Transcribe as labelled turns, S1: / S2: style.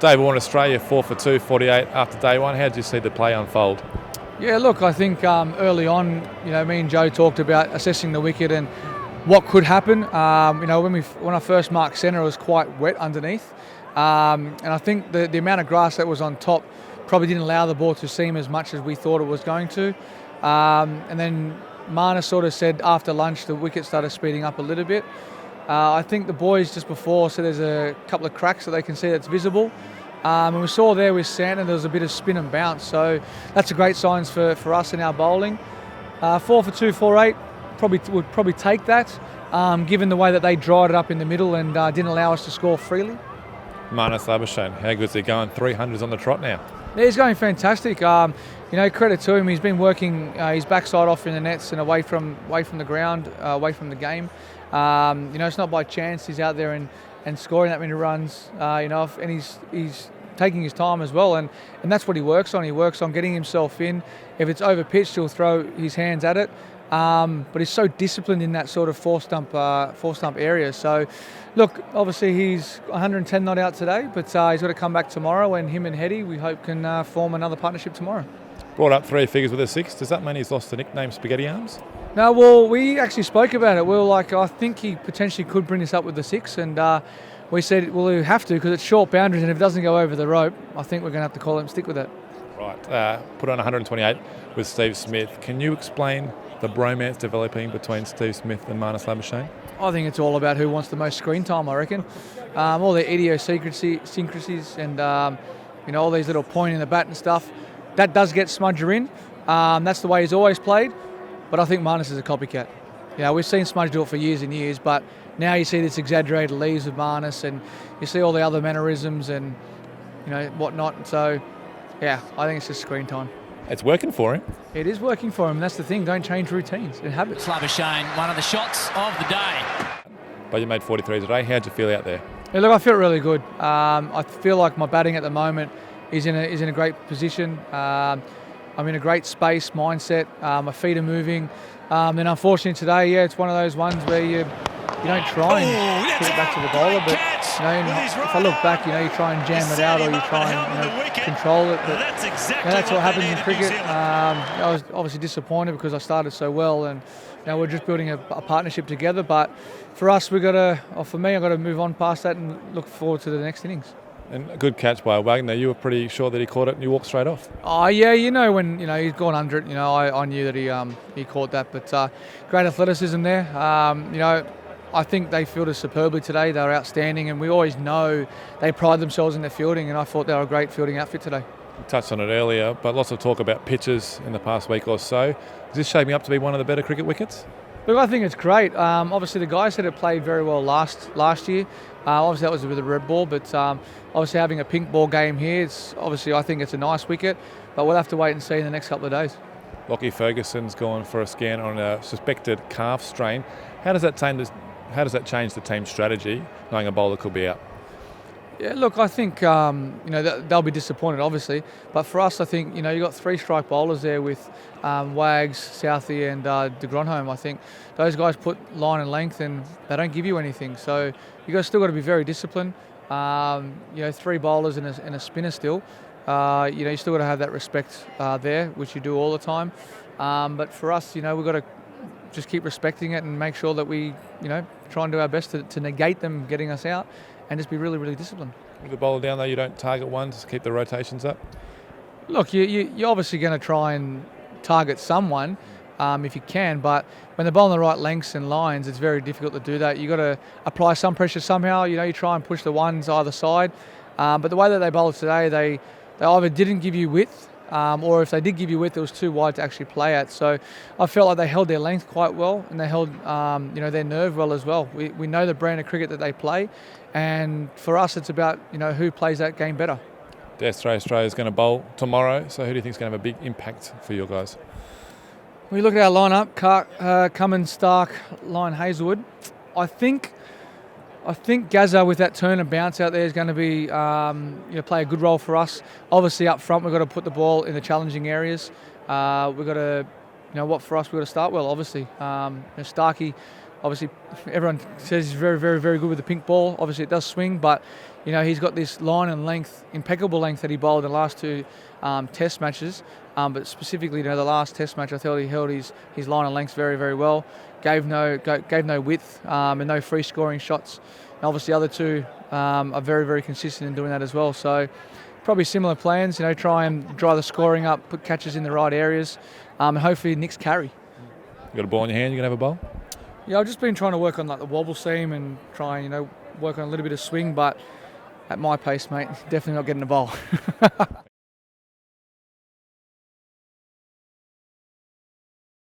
S1: Dave Warren, Australia, 4 for 2, 48 after day one. How did you see the play unfold?
S2: Yeah, look, I think early on, me and Joe talked about assessing the wicket and what could happen. When I first marked centre, it was quite wet underneath, and I think the amount of grass that was on top probably didn't allow the ball to seam as much as we thought it was going to. And then Marnus sort of said after lunch the wicket started speeding up a little bit. I think the boys just before said there's a couple of cracks that they can see that's visible. And we saw there with Santa there was a bit of spin and bounce, so that's a great signs for us in our bowling. 4 for 2, 48 would probably take that, given the way that they dried it up in the middle and didn't allow us to score freely.
S1: Marnus Laubschagne, how good is he going? 300s on the trot now.
S2: Yeah, he's going fantastic. Credit to him. He's been working his backside off in the nets and away from the ground, away from the game. It's not by chance he's out there and scoring that many runs. And he's taking his time as well, and that's what he works on. He works on getting himself in. If it's over pitched, he'll throw his hands at it. But he's so disciplined in that sort of four stump area. So, look, obviously he's 110 not out today, but he's got to come back tomorrow. And him and Hetty, we hope, can form another partnership tomorrow.
S1: Brought up 3 figures with a 6. Does that mean he's lost the nickname Spaghetti Arms?
S2: No, well, we actually spoke about it. We were like, I think he potentially could bring this up with the 6, and we said, well, we have to because it's short boundaries, and if it doesn't go over the rope, I think we're going to have to call him stick with it.
S1: Right. Put on 128 with Steve Smith. Can you explain the bromance developing between Steve Smith and Marnus Laubschagne?
S2: I think it's all about who wants the most screen time, I reckon. All the idiosyncrasies and all these little point in the bat and stuff, that does get Smudger in. That's the way he's always played, but I think Marnus is a copycat. We've seen Smudge do it for years and years, but now you see this exaggerated leaves with Marnus and you see all the other mannerisms and whatnot. So, yeah, I think it's just screen time.
S1: It's working for him.
S2: It is working for him. That's the thing. Don't change routines and habits.
S3: Labuschagne, one of the shots of the day.
S1: But you made 43 today. How'd you feel out there?
S2: Yeah, look, I feel really good. I feel like my batting at the moment is in a great position. I'm in a great space, mindset. My feet are moving. And unfortunately today, it's one of those ones where you don't try and put it back to the bowler, but if I look back, you try and jam it out or you try and control it. But that's what happens in cricket. I was obviously disappointed because I started so well, and we're just building a partnership together. But for us, I've got to move on past that and look forward to the next innings.
S1: And a good catch by Wagner. You were pretty sure that he caught it and you walked straight off.
S2: Oh yeah, when he's gone under it, I knew that he caught that. But great athleticism there. I think they fielded superbly today. They were outstanding, and we always know they pride themselves in their fielding, and I thought they were a great fielding outfit today.
S1: You touched on it earlier, but lots of talk about pitches in the past week or so. Is this shaping up to be one of the better cricket wickets?
S2: Look, I think it's great. Obviously, the guys said it played very well last year. Obviously, that was with a red ball, but obviously having a pink ball game here, I think it's a nice wicket, but we'll have to wait and see in the next couple of days.
S1: Lockie Ferguson's gone for a scan on a suspected calf strain. How does that change the team's strategy, knowing a bowler could be out?
S2: Yeah, look, I think they'll be disappointed, obviously. But for us, I think you've got 3 strike bowlers there with Wags, Southey, and De Gronholm. I think those guys put line and length, and they don't give you anything. So still got to be very disciplined. 3 bowlers and a spinner still. You still got to have that respect there, which you do all the time. But for us, we've got to just keep respecting it and make sure that we, try and do our best to negate them getting us out and just be really, really disciplined.
S1: With the bowler down, though, you don't target one to keep the rotations up?
S2: Look, you're obviously going to try and target someone if you can, but when they're bowling the right lengths and lines, it's very difficult to do that. You've got to apply some pressure somehow. You try and push the ones either side. But the way that they bowled today, they either didn't give you width, or if they did give you width, it was too wide to actually play at. So I felt like they held their length quite well, and they held their nerve well as well. We know the brand of cricket that they play, and for us it's about who plays that game better.
S1: Australia's going to bowl tomorrow, so who do you think is going to have a big impact for you guys?
S2: When you look at our lineup, Cummins, Stark, Lyon, Hazelwood, I think Gazza with that turn and bounce out there is going to be play a good role for us. Obviously up front we've got to put the ball in the challenging areas. We've got to, for us we've got to start well. Obviously, Starkey, obviously everyone says he's very, very, very good with the pink ball. Obviously it does swing, but he's got this line and length, impeccable length that he bowled in the last 2 Test matches. But specifically, the last Test match, I thought he held his line and length very, very well. Gave no width and no free scoring shots. And obviously, the other 2 are very, very consistent in doing that as well. So probably similar plans. Try and dry the scoring up, put catches in the right areas, and hopefully Nick's carry.
S1: You got a ball in your hand, you gonna have a bowl?
S2: Yeah, I've just been trying to work on the wobble seam and try work on a little bit of swing, but at my pace, mate, definitely not getting the ball.